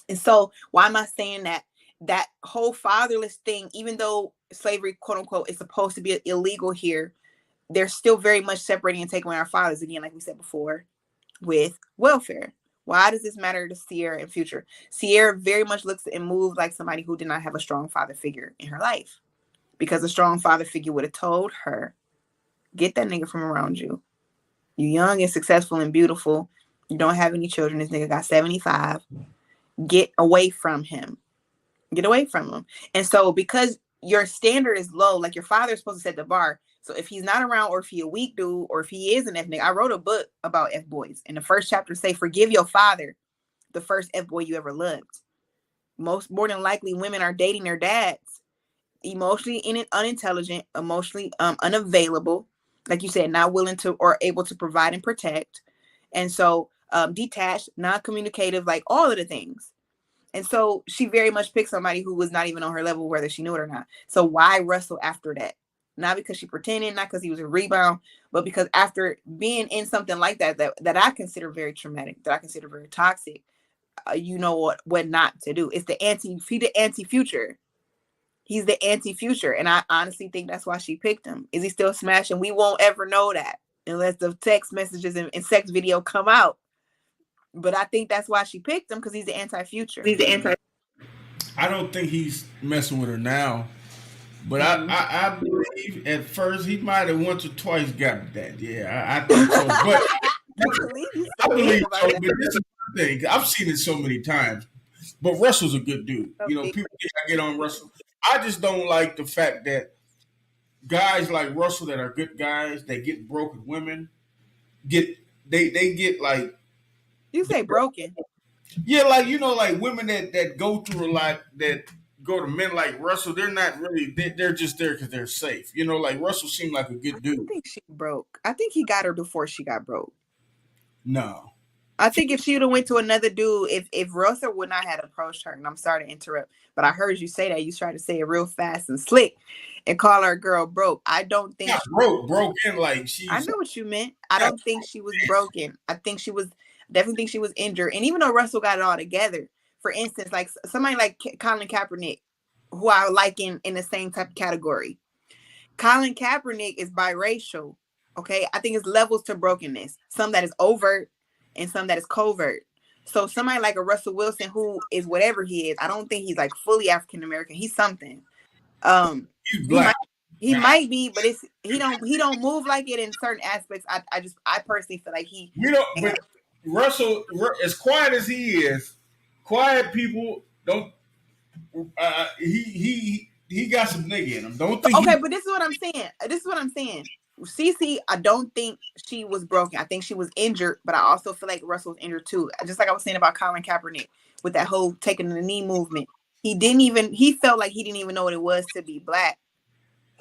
S3: And so why am I saying that? That whole fatherless thing, even though slavery, quote unquote, is supposed to be illegal here, they're still very much separating and taking away our fathers, again, like we said before, with welfare. Why does this matter to Cierra and Future? Cierra very much looks and moves like somebody who did not have a strong father figure in her life, because a strong father figure would have told her, get that nigga from around you. You young and successful and beautiful. You don't have any children. This nigga got 75. Get away from him. Get away from him. And so because your standard is low, like your father is supposed to set the bar. So if he's not around, or if he a weak dude, or if he is an F nigga, I wrote a book about F boys. And the first chapter say, forgive your father, the first F boy you ever loved. More than likely, women are dating their dads, emotionally unintelligent, emotionally unavailable, like you said, not willing to or able to provide and protect. And so detached, non-communicative, like all of the things. And so she very much picked somebody who was not even on her level, whether she knew it or not. So why wrestle after that? Not because she pretended, not because he was a rebound, but because after being in something like that I consider very traumatic, that I consider very toxic, you know what not to do. It's the anti-future. He's the anti-future. And I honestly think that's why she picked him. Is he still smashing? We won't ever know that unless the text messages and sex video come out. But I think that's why she picked him, because he's the anti-future.
S2: I don't think he's messing with her now. But I believe at first he might have once or twice got that. Yeah, I think so. But I believe so. But this is the thing. I've seen it so many times. But Russell's a good dude. You know, people think I get on Russell. I just don't like the fact that guys like Russell that are good guys that get broken women they get like,
S3: you say broken.
S2: Yeah, like, you know, like women that go through a lot, that go to men like Russell, they're not really, they're just there because they're safe. You know, like Russell seemed like a good dude.
S3: I think she broke. I think he got her before she got broke.
S2: No.
S3: I think if she would have went to another dude, if Russell would not have approached her, and I'm sorry to interrupt, but I heard you say that. You tried to say it real fast and slick and call her girl broke. I don't think
S2: not broken like she.
S3: I know what you meant. I don't think she was broken. I think she was, definitely think she was injured. And even though Russell got it all together, for instance, like somebody like Colin Kaepernick, who I like in the same type of category. Colin Kaepernick is biracial. Okay. I think it's levels to brokenness. Some that is overt and some that is covert. So somebody like a Russell Wilson, who is whatever he is, I don't think he's like fully African American. He's something.
S2: He's black.
S3: He might be, but he don't move like it in certain aspects. I personally feel like he.
S2: You know, but Russell, as quiet as he is, quiet people don't. He got some nigga in him. Don't think.
S3: Okay, but this is what I'm saying. Cece, I don't think she was broken. I think she was injured, but I also feel like Russell was injured too. Just like I was saying about Colin Kaepernick with that whole taking the knee movement. He felt like he didn't even know what it was to be black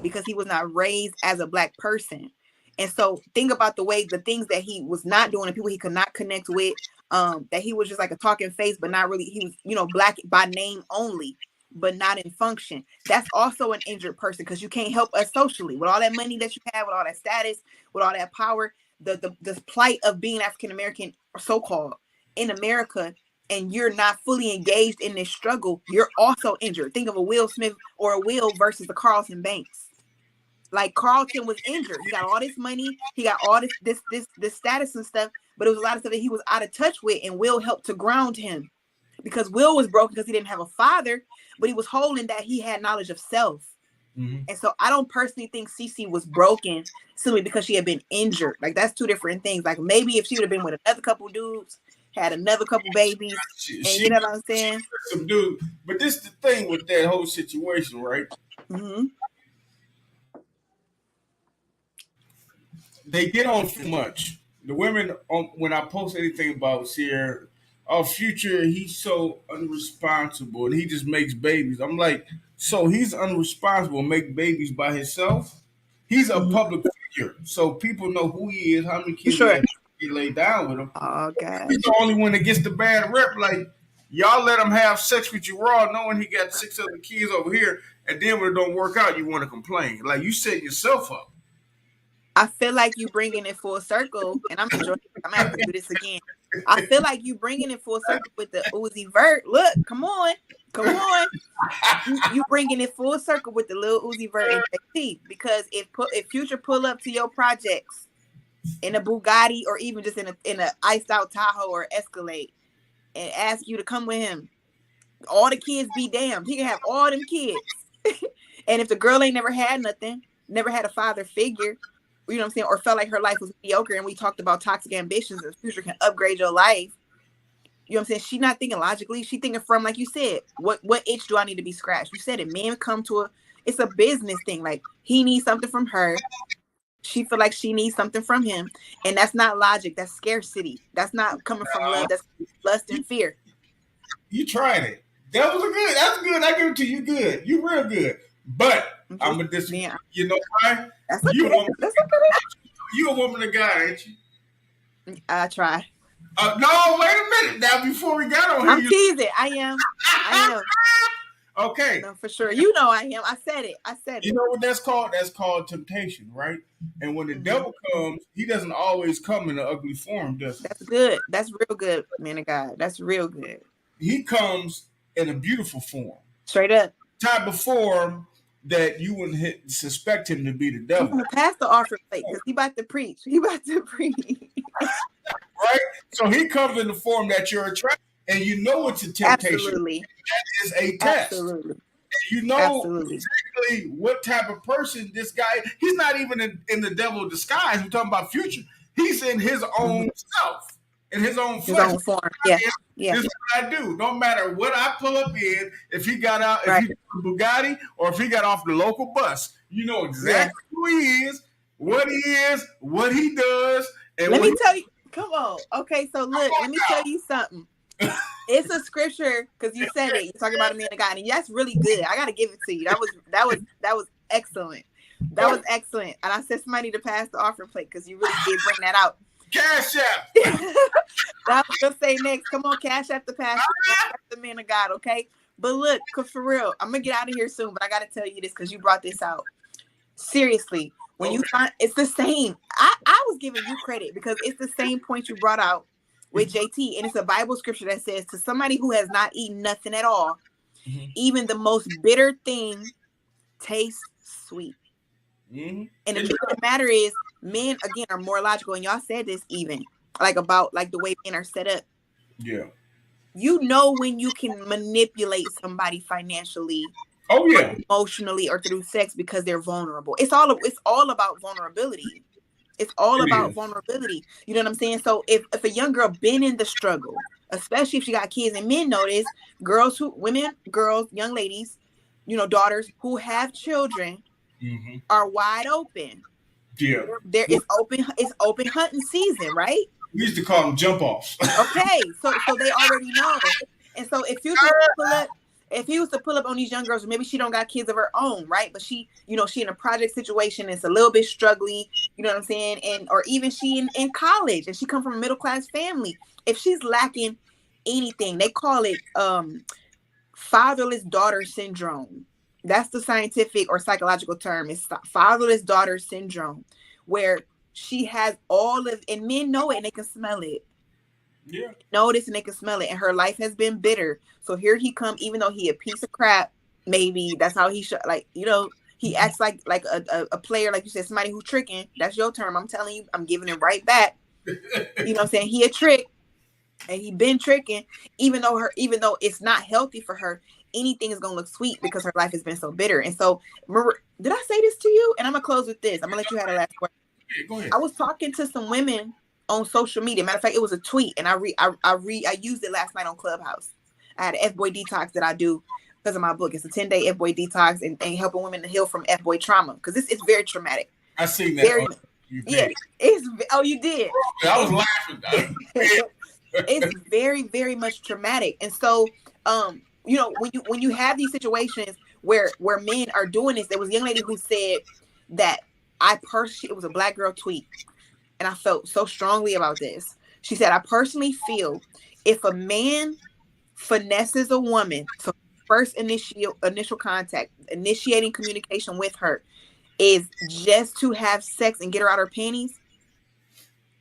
S3: because he was not raised as a black person. And so think about the things that he was not doing, the people he could not connect with, that he was just like a talking face, but not really, he was, black by name only, but not in function. That's also an injured person, because you can't help us socially with all that money that you have, with all that status, with all that power. The plight of being African American, so-called, in America and you're not fully engaged in this struggle, you're also injured. Think of a Will Smith or a Will versus the Carlton Banks. Like Carlton was injured. He got all this money. He got all this status and stuff. But it was a lot of stuff that he was out of touch with. And Will helped to ground him. Because Will was broken because he didn't have a father. But he was holding that he had knowledge of self. Mm-hmm. And so I don't personally think Cece was broken simply because she had been injured. Like, that's two different things. Like, maybe if she would have been with another couple dudes, had another couple babies, you know what I'm saying?
S2: Some dude. But this is the thing with that whole situation, right? Mm-hmm. They get on too much. The women, when I post anything about Cierra, Future, he's so unresponsible and he just makes babies. I'm like, so he's unresponsible, make babies by himself? He's a public figure, so people know who he is, how many kids he laid down with him.
S3: Oh, God.
S2: He's the only one that gets the bad rep. Like, y'all let him have sex with you raw, knowing he got 6 other kids over here, and then when it don't work out, you want to complain. Like, you set yourself up.
S3: I feel like you bringing it full circle, and I'm enjoying it. I'm gonna have to do this again. I feel like you bringing it full circle with the Uzi Vert. Look, come on. You bringing it full circle with the little Uzi Vert and JT, because if Future pull up to your projects in a Bugatti or even just in a iced out Tahoe or Escalade and ask you to come with him, all the kids be damned. He can have all them kids, and if the girl ain't never had nothing, never had a father figure, you know what I'm saying, or felt like her life was mediocre, and we talked about toxic ambitions and Future can upgrade your life. You know what I'm saying? She's not thinking logically. She's thinking from, like you said, what itch do I need to be scratched? You said it. Men come to it's a business thing. Like, he needs something from her. She feel like she needs something from him. And that's not logic. That's scarcity. That's not coming from love. That's lust and fear.
S2: You tried it. That was good. That's good. I give it to you. Good. You real good. But I'm going to disagree. Yeah. You know why?
S3: That's okay.
S2: You a woman of God, ain't you?
S3: I try.
S2: No, wait a minute. Now, before we got on here.
S3: I'm teasing. I am.
S2: Okay.
S3: No, for sure. You know I am. I said it.
S2: You know what that's called? That's called temptation, right? And when the devil comes, he doesn't always come in an ugly form, does he?
S3: That's good. That's real good, man of God. That's real good.
S2: He comes in a beautiful form.
S3: Straight up.
S2: Type of form that you wouldn't suspect him to be the devil.
S3: He's going to pass the offering plate because he about to preach.
S2: Right? So he comes in the form that you're attracted, and you know it's a temptation.
S3: Absolutely.
S2: That is a test.
S3: Absolutely.
S2: And you know exactly what type of person this guy, he's not even in the devil disguise. We're talking about Future. He's in his own self, in his own flesh.
S3: His own form. Yeah.
S2: This is what I do. No matter what I pull up in, if he got out, if he got a Bugatti, or if he got off the local bus, you know exactly who he is, what he does. And
S3: let me tell you. Come on. Okay, so look, let me tell you something. It's a scripture, because you said it. You're talking about a man of God, and that's really good. I gotta give it to you. That was excellent. That was excellent. And I said somebody to pass the offering plate because you really did bring that out.
S2: Cash App.
S3: That was gonna say next. Come on, Cash App the pastor, the man of God. Okay, but look, cause for real, I'm gonna get out of here soon. But I gotta tell you this because you brought this out. Seriously, when you find it's the same. I was giving you credit because it's the same point you brought out with JT, and it's a Bible scripture that says, to somebody who has not eaten nothing at all, even the most bitter thing tastes sweet. And the truth of the matter is, men again are more logical, and y'all said this even about the way men are set up.
S2: Yeah,
S3: you know when you can manipulate somebody financially, or emotionally, or through sex because they're vulnerable. It's all about vulnerability. It's all about vulnerability. You know what I'm saying? So if a young girl been in the struggle, especially if she got kids, and men know this, young ladies, daughters who have children are wide open.
S2: Yeah.
S3: It's open hunting season, right?
S2: We used to call them jump offs.
S3: Okay. So they already know. And so if he was to pull up on these young girls, maybe she don't got kids of her own, right? But she in a project situation, it's a little bit struggling, you know what I'm saying? Or even she in college and she come from a middle-class family. If she's lacking anything, they call it fatherless daughter syndrome. That's the scientific or psychological term. It's fatherless daughter syndrome, where she has and men know it and they can smell it.
S2: Yeah.
S3: Notice and they can smell it. And her life has been bitter. So here he come, even though he a piece of crap, maybe that's how he should, like, he acts like a player, like you said, somebody who's tricking. That's your term. I'm telling you, I'm giving it right back. You know what I'm saying? He a trick, and he been tricking, even though it's not healthy for her. Anything is gonna look sweet because her life has been so bitter. And so, remember, did I say this to you? And I'm gonna close with this. I'm gonna let you have the last word.
S2: Go ahead.
S3: I was talking to some women on social media. Matter of fact, it was a tweet, and I used it last night on Clubhouse. I had an F-boy detox that I do because of my book. It's a 10-day F-boy detox and helping women to heal from F-boy trauma, because it's very traumatic.
S2: I seen that.
S3: Yeah, you did.
S2: I was laughing.
S3: It's very, very much traumatic. And so, when you have these situations where men are doing this, there was a young lady who said that it was a Black girl tweet, and I felt so strongly about this. She said, I personally feel if a man finesses a woman, so first initial contact, initiating communication with her, is just to have sex and get her out her panties,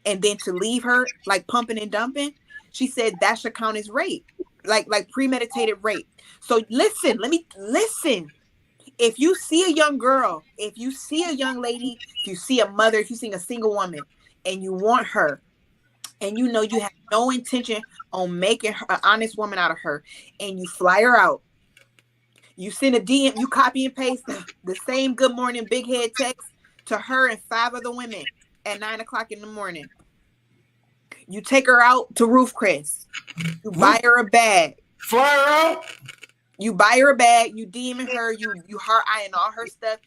S3: and then to leave her like pumping and dumping, she said that should count as rape, like premeditated rape. So listen. If you see a young girl, if you see a young lady, if you see a mother, if you see a single woman, and you want her, and you know you have no intention on making her an honest woman out of her, and you fly her out, you send a DM, you copy and paste the same good morning big head text to her and 5 other women at 9:00 in the morning. You take her out to Roof Crest. You buy her a bag.
S2: Fly her out.
S3: You buy her a bag. You DMing her. You heart eyeing all her stuff.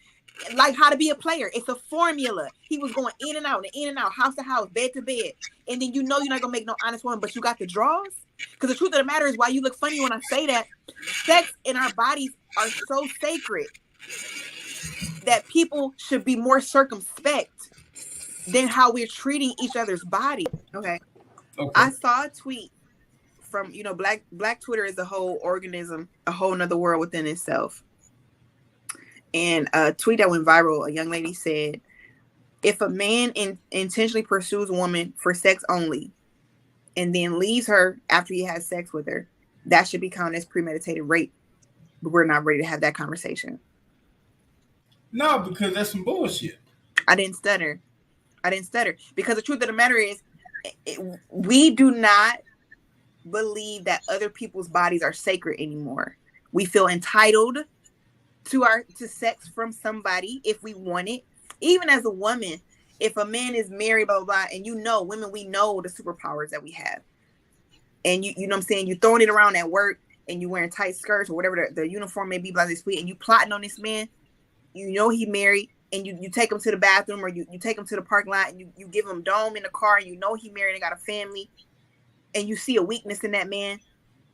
S3: Like How to Be a Player. It's a formula. He was going in and out, house to house, bed to bed. And then you're not going to make no honest woman, but you got the draws. Because the truth of the matter is, why you look funny when I say that, sex in our bodies are so sacred that people should be more circumspect than how we're treating each other's body. Okay. I saw a tweet from, Black Twitter is a whole organism, a whole nother world within itself. And a tweet that went viral, a young lady said, if a man intentionally pursues a woman for sex only and then leaves her after he has sex with her, that should be counted as premeditated rape. But we're not ready to have that conversation.
S2: No, because that's some bullshit.
S3: I didn't stutter. Because the truth of the matter is, we do not believe that other people's bodies are sacred anymore. We feel entitled to sex from somebody if we want it. Even as a woman, if a man is married, blah, blah, blah, and women, we know the superpowers that we have. And you know what I'm saying? You're throwing it around at work and you wearing tight skirts or whatever the uniform may be, blah, blah, blah, and you plotting on this man, he married, and you take him to the bathroom or you take him to the parking lot and you give him dome in the car and he married and got a family, and you see a weakness in that man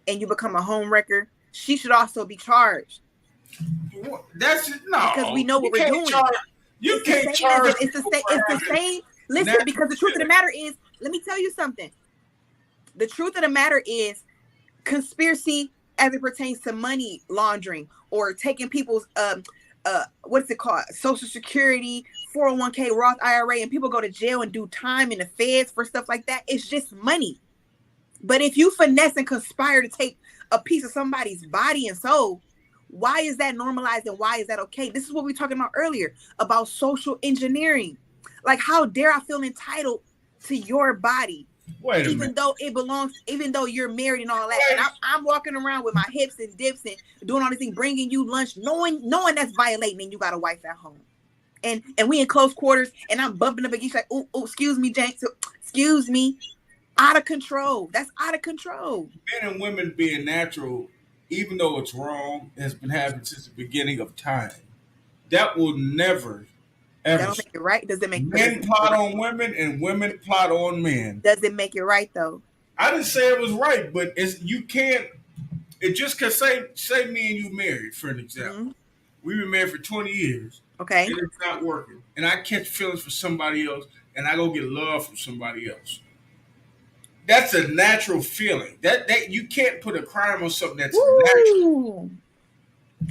S3: and you become a home wrecker, she should also be charged.
S2: That's no,
S3: because we know what we're doing.
S2: You can't charge.
S3: It's the same. Listen, because the truth of the matter is, let me tell you something. The truth of the matter is, conspiracy as it pertains to money laundering or taking people's what is it called? Social Security, 401k, Roth IRA, and people go to jail and do time in the feds for stuff like that. It's just money. But if you finesse and conspire to take a piece of somebody's body and soul, why is that normalized and why is that okay? This is what we were talking about earlier about social engineering. Like, how dare I feel entitled to your body? Even though it belongs, even though you're married and all that. And I'm walking around with my hips and dips and doing all these things, bringing you lunch, knowing that's violating, and you got a wife at home. And we in close quarters and I'm bumping up against like, oh, excuse me, James. Excuse me. Out of control. That's out of control.
S2: Men and women being natural, even though it's wrong, has been happening since the beginning of time. That will never, ever.
S3: That don't make it right. Does it make
S2: men plot on women and women plot on men?
S3: Does it make it right though?
S2: I didn't say it was right, but you can't. It just cause say me and you married, for an example. Mm-hmm. We've been married for 20 years.
S3: Okay.
S2: And it's not working. And I catch feelings for somebody else and I go get love from somebody else. That's a natural feeling. That you can't put a crime on something that's natural.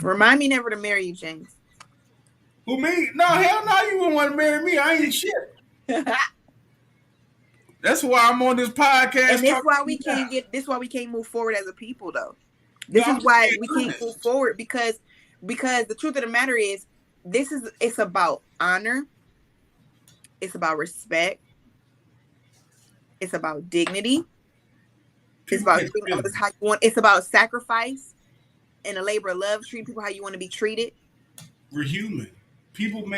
S3: Remind me never to marry you, James.
S2: Who, me? No, hell no, you wouldn't want to marry me. I ain't shit. That's That's why I'm on this podcast.
S3: And this why we can't get. This why we can't move forward as a people, though. This is why we can't move forward because the truth of the matter is, it's about honor. It's about respect. It's about dignity. It's about treating others how you want. It's about sacrifice and a labor of love, treating people how you want to be treated.
S2: We're human. People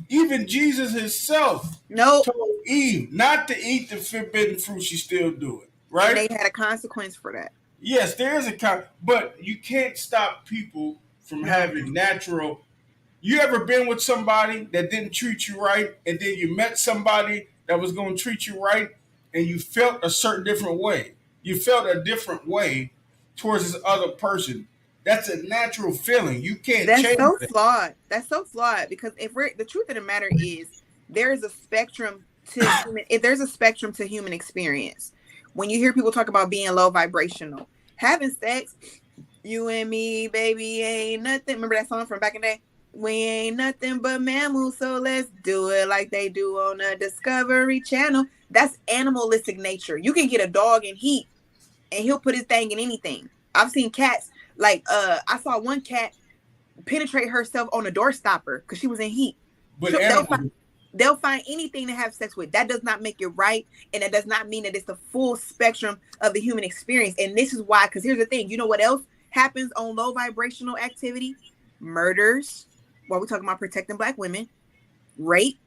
S2: even Jesus himself
S3: told
S2: Eve not to eat the forbidden fruit. She still do it, right?
S3: And they had a consequence for that.
S2: Yes, there is but you can't stop people from having natural. You ever been with somebody that didn't treat you right, and then you met somebody that was going to treat you right, and you felt a certain different way? You felt a different way towards this other person. That's a natural feeling. You can't change it.
S3: That's so flawed. That's so flawed because the truth of the matter is there is a spectrum to human experience. When you hear people talk about being low vibrational, having sex, you and me, baby, ain't nothing. Remember that song from back in the day? We ain't nothing but mammals, so let's do it like they do on the Discovery Channel. That's animalistic nature. You can get a dog in heat and he'll put his thing in anything. I've seen cats, I saw one cat penetrate herself on a door stopper because she was in heat.
S2: But
S3: so they'll find anything to have sex with. That does not make it right, and that does not mean that it's the full spectrum of the human experience. And this is why, because here's the thing. You know what else happens on low vibrational activity? Murders. While we're talking about protecting Black women, rape.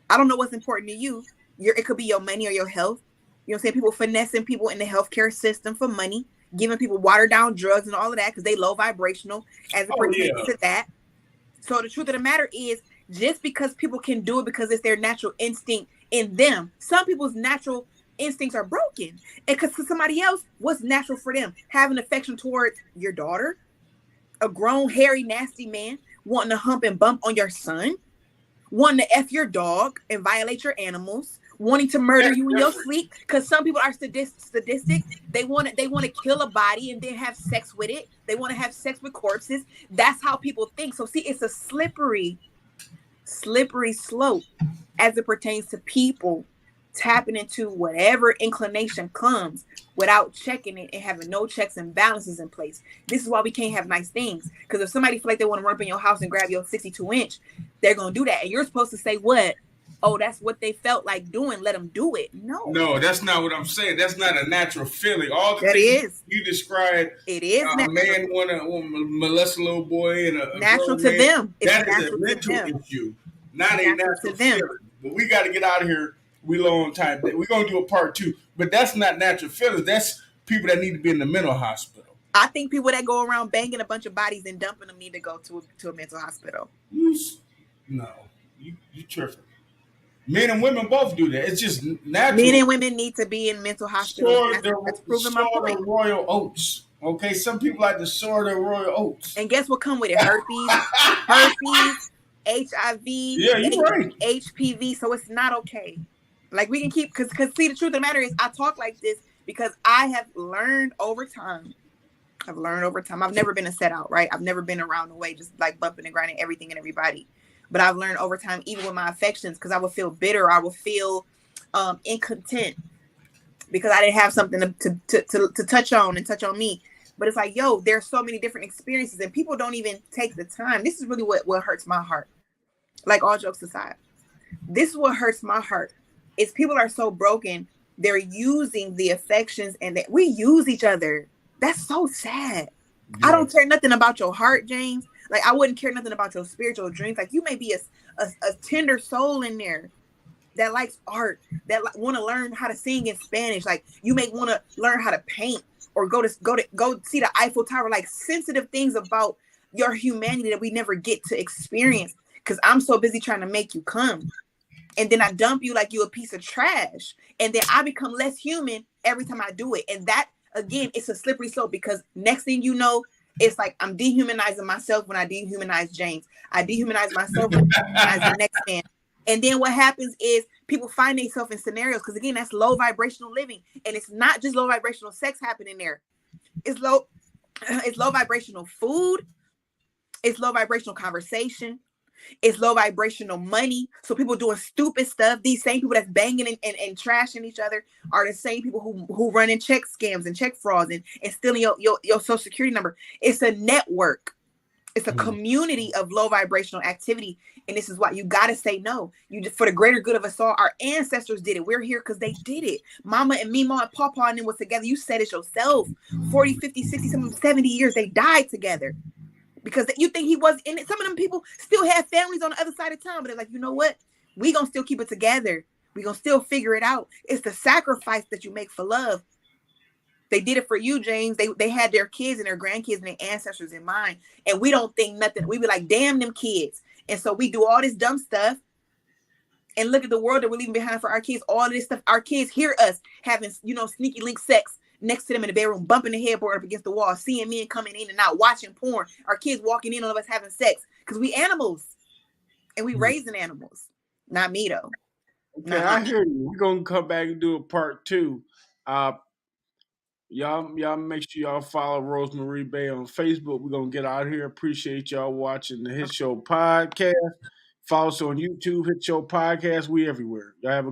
S3: I don't know what's important to you. It could be your money or your health. You know what I'm saying? People finessing people in the healthcare system for money, giving people watered down drugs and all of that because they low vibrational as it pertains to that. So the truth of the matter is, just because people can do it because it's their natural instinct in them, some people's natural instincts are broken. And because for somebody else, what's natural for them? Having affection towards your daughter, a grown, hairy, nasty man wanting to hump and bump on your son, wanting to F your dog and violate your animals, wanting to murder you in your sleep. Because some people are sadistic. They want to kill a body and then have sex with it. They want to have sex with corpses. That's how people think. So see, it's a slippery slope as it pertains to people tapping into whatever inclination comes without checking it and having no checks and balances in place. This is why we can't have nice things. Because if somebody feel like they want to run up in your house and grab your 62-inch, they're going to do that. And you're supposed to say what? Oh, that's what they felt like doing. Let them do it. No,
S2: that's not what I'm saying. That's not a natural feeling. All the
S3: that
S2: things
S3: is.
S2: you described,
S3: it is
S2: a man want to molest a little boy and a
S3: natural to them.
S2: That is a mental issue, not a natural feeling. But we got to get out of here. We low on time. We're going to do a part 2. But that's not natural feelings. That's people that need to be in the mental hospital.
S3: I think people that go around banging a bunch of bodies and dumping them need to go to a mental hospital.
S2: No, you tripping. Men and women both do that. It's just natural.
S3: Men and women need to be in mental hospitals.
S2: That's proving my point. Royal oats. Okay, some people like the sword of royal oats.
S3: And guess what come with it? Herpes, HIV,
S2: yeah, you're right.
S3: HPV. So it's not okay. Like we can keep, because see, the truth of the matter is I talk like this because I have learned over time. I've never been a set out, right? I've never been around the way, just like bumping and grinding everything and everybody. But I've learned over time, even with my affections, because I would feel bitter, I would feel incontent because I didn't have something to touch on me. But it's like, yo, there's so many different experiences and people don't even take the time. This is really what hurts my heart. Like all jokes aside, this is what hurts my heart. Is people are so broken. They're using the affections and that we use each other. That's so sad. Yeah. I don't care nothing about your heart, James. Like I wouldn't care nothing about your spiritual dreams. Like you may be a tender soul in there that likes art, that want to learn how to sing in Spanish. Like you may want to learn how to paint or go see the Eiffel Tower. Like sensitive things about your humanity that we never get to experience because I'm so busy trying to make you come. And then I dump you like you a piece of trash. And then I become less human every time I do it. And that, again, it's a slippery slope because next thing you know, it's like I'm dehumanizing myself when I dehumanize James. I dehumanize myself when I dehumanize the next man. And then what happens is people find themselves in scenarios because, again, that's low vibrational living. And it's not just low vibrational sex happening there. It's low vibrational food. It's low vibrational conversation. It's low vibrational money. So people doing stupid stuff. These same people that's banging and trashing each other are the same people who run in check scams and check frauds and stealing your social security number. It's a network. It's a community of low vibrational activity. And this is why you got to say no. You just, for the greater good of us all. Our ancestors did it. We're here because they did it. Mama and Mima and Papa and them was together. You said it yourself. 40, 50, 60, some 70 years, they died together. Because you think he was in it. Some of them people still have families on the other side of town. But they're like, you know what? We going to still keep it together. We going to still figure it out. It's the sacrifice that you make for love. They did it for you, James. They had their kids and their grandkids and their ancestors in mind. And we don't think nothing. We be like, damn them kids. And so we do all this dumb stuff and look at the world that we're leaving behind for our kids. All of this stuff. Our kids hear us having, sneaky link sex next to them in the bedroom, bumping the headboard up against the wall, seeing men coming in and out, watching porn. Our kids walking in on us having sex because we animals. And we raising animals. Not me, though.
S2: Okay, I hear you. We're going to come back and do a part 2. Y'all make sure y'all follow Rosemary Bay on Facebook. We're gonna get out of here. Appreciate y'all watching the Hit Show podcast. Follow us on YouTube, Hit Show podcast. We everywhere. Y'all have a